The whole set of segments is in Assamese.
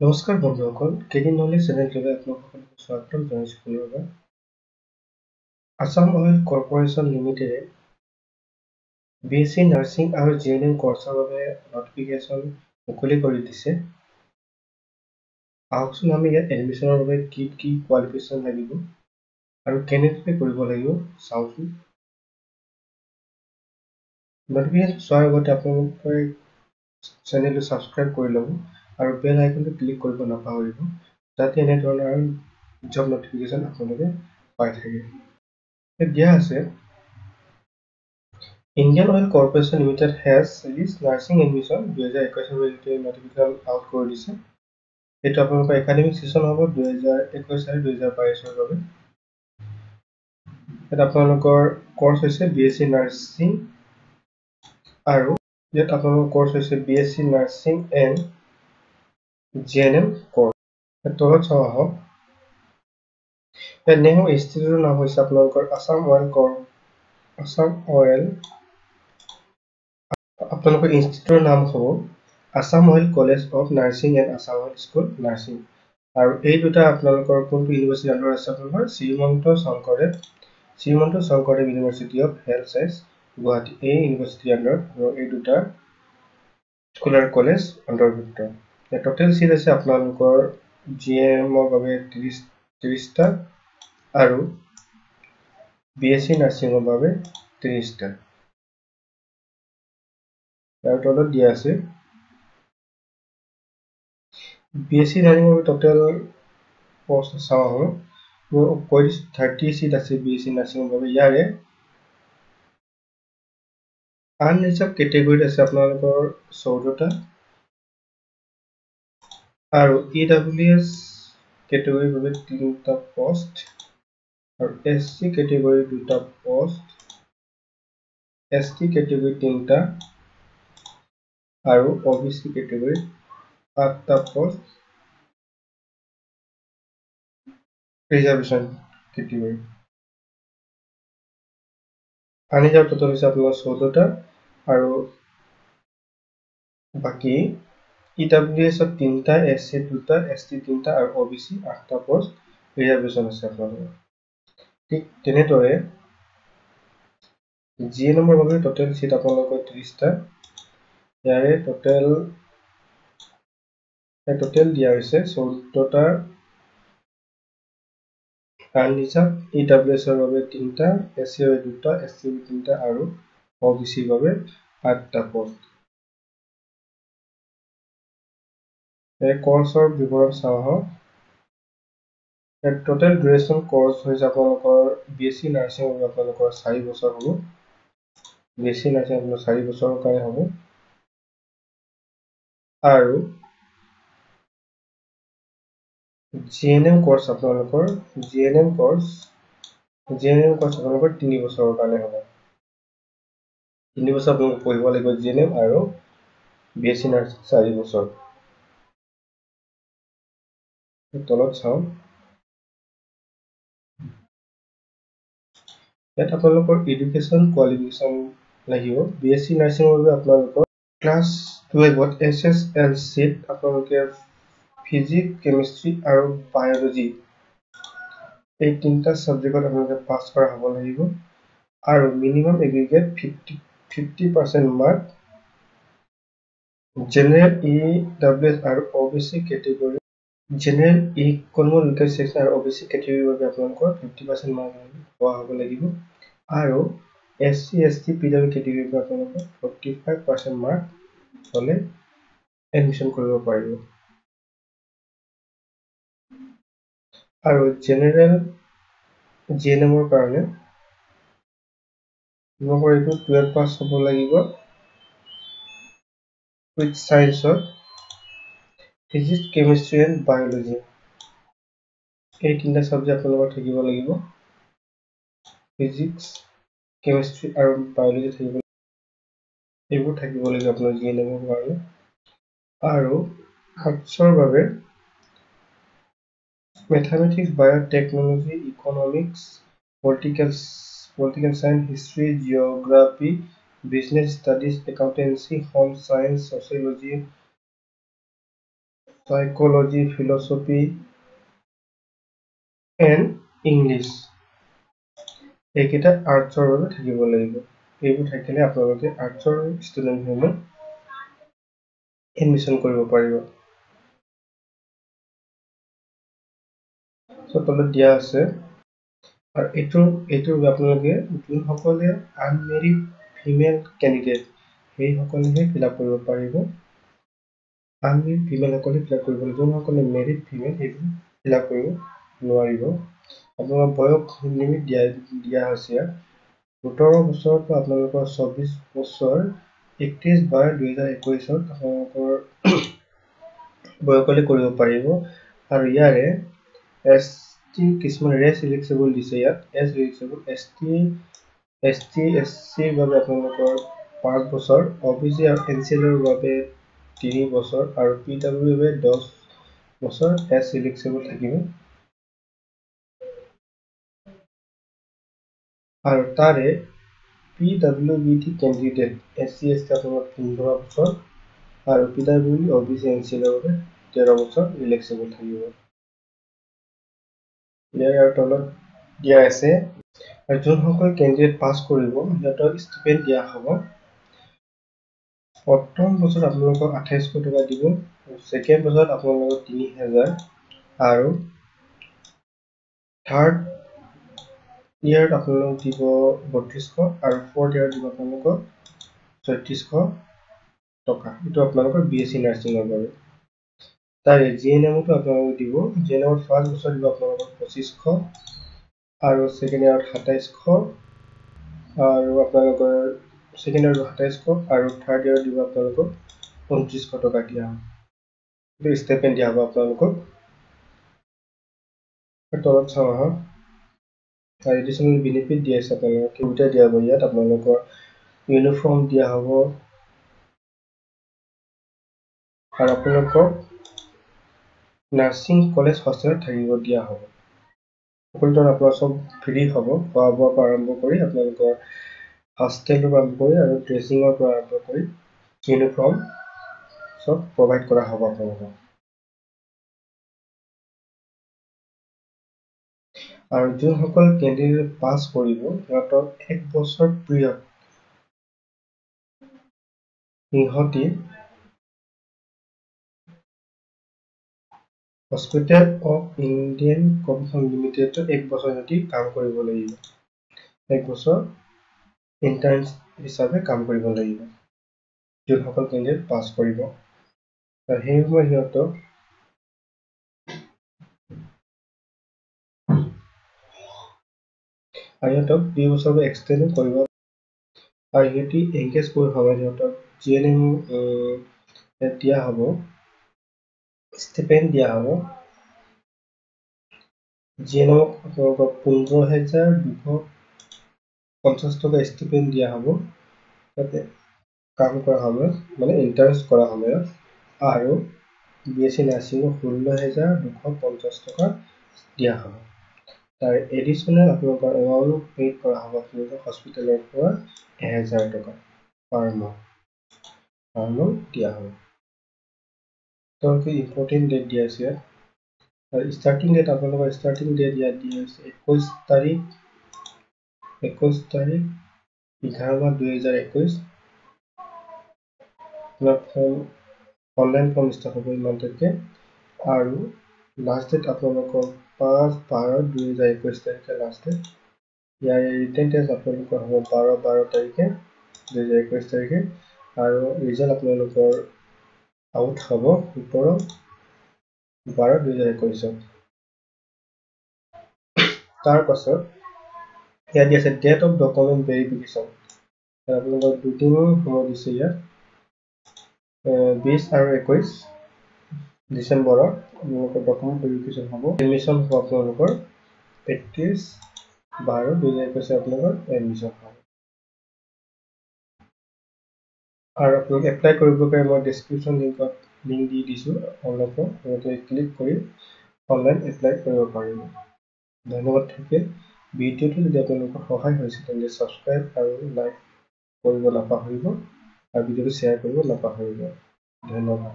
নমস্কাৰ বন্ধুসকল, কেডি নলেজ চেনেলটোলৈ আপোনালোকক স্বাগতম জনাইছোঁ পুনৰবাৰ। আসাম অইল কৰ্পোৰেশ্যন লিমিটেডে BSc নাৰ্ছিং আৰু GNM কৰ্চৰ বাবে নটিফিকেশ্যন মুকলি কৰি দিছে। আহকচোন আমি ইয়াত এডমিশ্যনৰ বাবে কি কি কোৱালিফিকেশ্যন লাগিব আৰু কেনেদৰে কৰিব লাগিব চাওঁচোন। নটিফিকেশ্যন চোৱাৰ আগতে আপোনালোকে চেনেলটো ছাবস্ক্ৰাইব কৰি ল'ব আৰু বেল আইকনটো ক্লিক কৰিব নাপাহৰিব, যাতে এনেধৰণৰ জব নটিফিকেশ্যন আপোনালোকে পাই থাকে। দিয়া আছে, Indian oil corporation limited has release nursing admission 2021 notification out কৰি দিছে। এইটো আপোনালোকৰ একাডেমিক ছেশ্যন হ'ব 2021 আৰু 2022 বাবে। ইয়াত আপোনালোকৰ কোৰ্চ হৈছে BSc নাৰ্ছিং আৰু ইয়াত আপোনালোকৰ কোৰ্চ হৈছে BSc nursing and GNM course. তলত চাওঁ আহক, ইয়াত নেম অফ ইনষ্টিটিউটৰ নাম হৈছে আপোনালোকৰ আপোনালোকৰ ইনষ্টিটিউটৰ নাম হ'ব Assam oil college of nursing and Assam oil school nursing. আৰু এই দুটা আপোনালোকৰ কোনটো ইউনিভাৰ্চিটি আণ্ডাৰ আছে আপোনালোকৰ Srimanta Sankardev university of health science Guwahati, এই ইউনিভাৰ্চিটি আণ্ডাৰ আৰু এই দুটা স্কুল আৰু কলেজ অন্তৰ্ভুক্ত। টোটেল চিট আছে আপোনালোকৰ GNMৰ বাবে 30টা আৰু BSc নাৰ্ছিঙৰ বাবে 30টা। আৰু তলত দিয়া আছে BSc নাৰ্ছিঙৰ বাবে টোটেল পোষ্ট চাওঁ আহোঁ, 30 চিট আছে BSc নাৰ্ছিঙৰ বাবে। ইয়াৰে আনৰিজাৰ্ভ কেটেগৰীত আছে আপোনালোকৰ 14টা আৰু EWS কেটেগৰীৰ বাবে 3টা পোষ্ট আৰু SC কেটেগৰীৰ 2টা পোষ্ট, ST কেটেগৰীৰ 3টা আৰু OBC কেটেগৰীৰ 8টা post reservation category. Unreserved total হৈছে আপোনাৰ 14টা আৰু বাকী EWS 3টা, SC 2টা, ST 3টা আৰু OBC 8টা পোষ্ট ৰিজাৰ্ভেশ্যন আছে আপোনালোকৰ। ঠিক তেনেদৰে GNMৰ বাবে টোটেল চিট আপোনালোকৰ 30টা। ইয়াৰে টোটেল দিয়া হৈছে 14টা আনৰিজাৰ্ভ, EWSৰ বাবে 3টা, SCৰ বাবে 2টা, STৰ বাবে 3টা আৰু OBCৰ বাবে 8টা পোষ্ট। কোৰ্চৰ বিৱৰণ চাওঁ আহক। টোটেল ডিউৰেশ্যন কোৰ্চ হৈছে আপোনালোকৰ BSc নাৰ্ছিঙৰ বাবে আপোনালোকৰ 4 বছৰ হ'ব। BSc নাৰ্ছিং আপোনালোকৰ 4 বছৰৰ কাৰণে হ'ব আৰু GNM কোৰ্চ আপোনালোকৰ 3 বছৰৰ কাৰণে হ'ব। 3 বছৰ আপোনালোকে পঢ়িব লাগিব GNM আৰু BSc নাৰ্ছিং 4 বছৰ। তলত চাওঁ, ইয়াত আপোনালোকৰ এডুকেশ্যন কোৱালিফিকেশ্যন লাগিব। BSc নাৰ্ছিঙৰ বাবে আপোনালোকৰ ক্লাছ 12ত SSLCত আপোনালোকে ফিজিক্স, কেমিষ্ট্ৰি আৰু বায়'লজি এই 3টা ছাবজেক্টত আপোনালোকে পাছ কৰা হ'ব লাগিব আৰু minimum aggregate 50% mark general, EWS আৰু OBC category, general economic weaker section আৰু OBC কেটেগৰীৰ বাবে আপোনালোকৰ 50% মাৰ্ক পোৱা হ'ব লাগিব আৰু SC, ST, PW কেটেগৰীৰ পৰা আপোনালোকৰ 45% মাৰ্ক হ'লে এডমিশ্যন কৰিব পাৰিব। আৰু জেনেৰেল GNMৰ কাৰণে আপোনালোকৰ এইটো 12 পাছ হ'ব লাগিব উইথ ছায়েন্সত ফিজিক্স, কেমিষ্ট্ৰি এণ্ড বায়'লজি, এই 3টা ছাবজেক্ট আপোনালোকৰ থাকিব লাগিব। ফিজিক্স, কেমিষ্ট্ৰি আৰু বায়'লজি থাকিব, এইবোৰ থাকিব লাগিব আপোনাৰ GNMৰ কাৰণে। আৰু আৰ্টছৰ বাবে mathematics, biotechnology, economics, political science, history, geography, business studies, accountancy, home science, sociology, psychology, philosophy and English এইকেইটা আৰ্টছৰ বাবে থাকিব লাগিব। এইবোৰ থাকিলে আপোনালোকে আৰ্টছৰ ষ্টুডেণ্টসমূহ এডমিশ্যন কৰিব পাৰিব। তলত দিয়া আছে আৰু এইটোৰ আপোনালোকে যোনসকলে আনমেৰিড ফিমেল কেণ্ডিডেট সেইসকলেহে ফিল আপ কৰিব পাৰিব। আনমেৰিড ফিমেলসকলে ফিল আপ কৰিব লাগিব। যোনসকলে মেৰিড ফিমেল সেইবোৰ ফিল আপ কৰিব নোৱাৰিব। আপোনাৰ বয়স লিমিট দিয়া হৈছে ইয়াত ১৭ বছৰৰ পৰা আপোনালোকৰ ২৪ বছৰ ৩১/২০২১ আপোনালোকৰ বয়সলৈ কৰিব পাৰিব। আৰু ইয়াৰে ST কিছুমান ৰেছ ইলেক্টেবল দিছে ইয়াত। এছ ইলেক্টেবল ST SCৰ বাবে আপোনালোকৰ ৫ বছৰ, OBC আৰু NCLৰ বাবে ৩ বছৰ আৰু PWৰ বাবে ১০ বছৰ এছ ইলেক্টেবল থাকিব। আৰু তাৰে PWBT কেণ্ডিডেট SC ST আপোনালোকৰ ১৫ বছৰ আৰু PWB OBC NCLৰ বাবে ১৩ বছৰ ইলেক্টেবল থাকিব। ইয়াৰ আৰু তলত দিয়া আছে আৰু যোনসকল কেণ্ডিডেট পাছ কৰিব সিহঁতক ষ্টিপেণ্ড দিয়া হ'ব। প্ৰথম বছৰত আপোনালোকক ২৮০০ টকা দিব, ছেকেণ্ড বছৰত আপোনালোকক ৩০০০ আৰু থাৰ্ড ইয়াৰত আপোনালোকক দিব ৩২০০ আৰু ফৰ্থ ইয়াৰত দিব আপোনালোকক ৩৬০০ টকা। এইটো আপোনালোকৰ BSc নাৰ্ছিঙৰ বাবে। তাৰে GNMতো আপোনালোকক দিব। GNMত ফাৰ্ষ্ট বছৰ দিব আপোনালোকক ২৫০০ আৰু ছেকেণ্ড ইয়াৰত ২৭০০ আৰু আপোনালোকৰ ছেকেণ্ড ইয়াৰত ২৭০০ আৰু থাৰ্ড ইয়াৰত দিব আপোনালোকক ২৯০০ টকা দিয়া হ'ব। এইটো ষ্টাইপেণ্ড দিয়া হ'ব আপোনালোকক। তলত চাওঁ আহক আৰু এডিশ্যনেল বেনিফিট দিয়া আছে আপোনালোকক কেইটা দিয়া হ'ব। ইয়াত আপোনালোকৰ ইউনিফৰ্ম দিয়া হ'ব আৰু আপোনালোকক নাৰ্ছিং কলেজ হোষ্টেলত থাকিব দিয়া হ'ব। সকলোতে আপোনাৰ চব ফ্ৰী হ'ব, খোৱা বোৱাৰ পৰা আৰম্ভ কৰি আপোনালোকৰ হোষ্টেলৰ পৰা আৰম্ভ কৰি আৰু ড্ৰেছিঙৰ পৰা আৰম্ভ কৰি ইউনিফৰ্ম চব প্ৰভাইড কৰা হ'ব আপোনালোকক। আৰু যোনসকল কেণ্ডিডেট পাছ কৰিব সিহঁতক ১ বছৰ পিৰিয়ড সিহঁতি হস্পিটেল অফ ইণ্ডিয়ান কৰ্পৰেশ্যন লিমিটেডত ১ বছৰ সিহঁতি কাম কৰিব লাগিব। ১ বছৰ ইণ্টাৰ্ণ হিচাপে কাম কৰিব লাগিব যোনসকল কেণ্ডিডেট পাছ কৰিব। আৰু সেই সময় সিহঁতক আৰু সিহঁতক ২ বছৰ এক্সটেণ্ডো কৰিব আৰু সিহঁতি এংগেজ কৰি সময়ত সিহঁতক GNM দিয়া হ'ব, ষ্টিপেণ্ড দিয়া হ'ব। GNMক আপোনালোকক ১৫,২৫০ টকা ষ্টিপেণ্ড দিয়া হ'ব তাতে কাম কৰা সময়ত, মানে ইণ্টাৰ্ণ কৰা সময়ত। আৰু BSc নাৰ্ছিঙক ১৬,২৫০ টকা দিয়া হ'ব। তাৰ এডিশ্যনেল আপোনালোকৰ এমাউণ্ট পেইড কৰা হ'ব আপোনালোকৰ হস্পিটেলৰ পৰা ১,০০০ টকা পাৰ মান্থ দিয়া হ'ব। তেওঁলোকে ইম্পৰ্টেণ্ট ডেট দিয়া আছে ইয়াত। আৰু ষ্টাৰ্টিং ডেট আপোনালোকৰ ষ্টাৰ্টিং ডেট ইয়াত দিয়া হৈছে ২১ তাৰিখ ১১/মাহ/২০২১। অনলাইন ফৰ্ম ষ্টাৰ্ট হ'ব ইমান তাৰিখে আৰু লাষ্ট ডেট আপোনালোকৰ ৫/১২/২০২১ তাৰিখে লাষ্ট ডেট। ইয়াৰে ৰিটেন টেষ্ট আপোনালোকৰ হ'ব ১২ তাৰিখে ২০২১ তাৰিখে আৰু ৰিজাল্ট আপোনালোকৰ আউট হ'ব ১৭/১২/২০২১। তাৰ পাছত ইয়াত দি আছে ডেট অফ ডকুমেণ্ট ভেৰিফিকেশ্যন। আপোনালোকৰ ২ দিন সময় দিছে ইয়াত ২০ আৰু ২১ ডিচেম্বৰত আপোনালোকৰ ডকুমেণ্ট ভেৰিফিকেশ্যন হ'ব। এডমিশ্যন হ'ব আপোনালোকৰ ৩১/১২/২০২১ আপোনালোকৰ এডমিশ্যন হ'ব। আৰু আপোনালোকে এপ্লাই কৰিবৰ কাৰণে মই ডেছক্ৰিপশ্যন লিংক দি দিছোঁ অনলাইন ফৰ্ম, আপোনালোকে ক্লিক কৰি অনলাইন এপ্লাই কৰিব পাৰিব। ধন্যবাদ থাকিল। ভিডিঅ'টো যদি আপোনালোকৰ সহায় হৈছে তেন্তে ছাবস্ক্ৰাইব আৰু লাইক কৰিব নাপাহৰিব আৰু ভিডিঅ'টো শ্বেয়াৰ কৰিব নাপাহৰিব। ধন্যবাদ।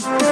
ধন্যবাদ।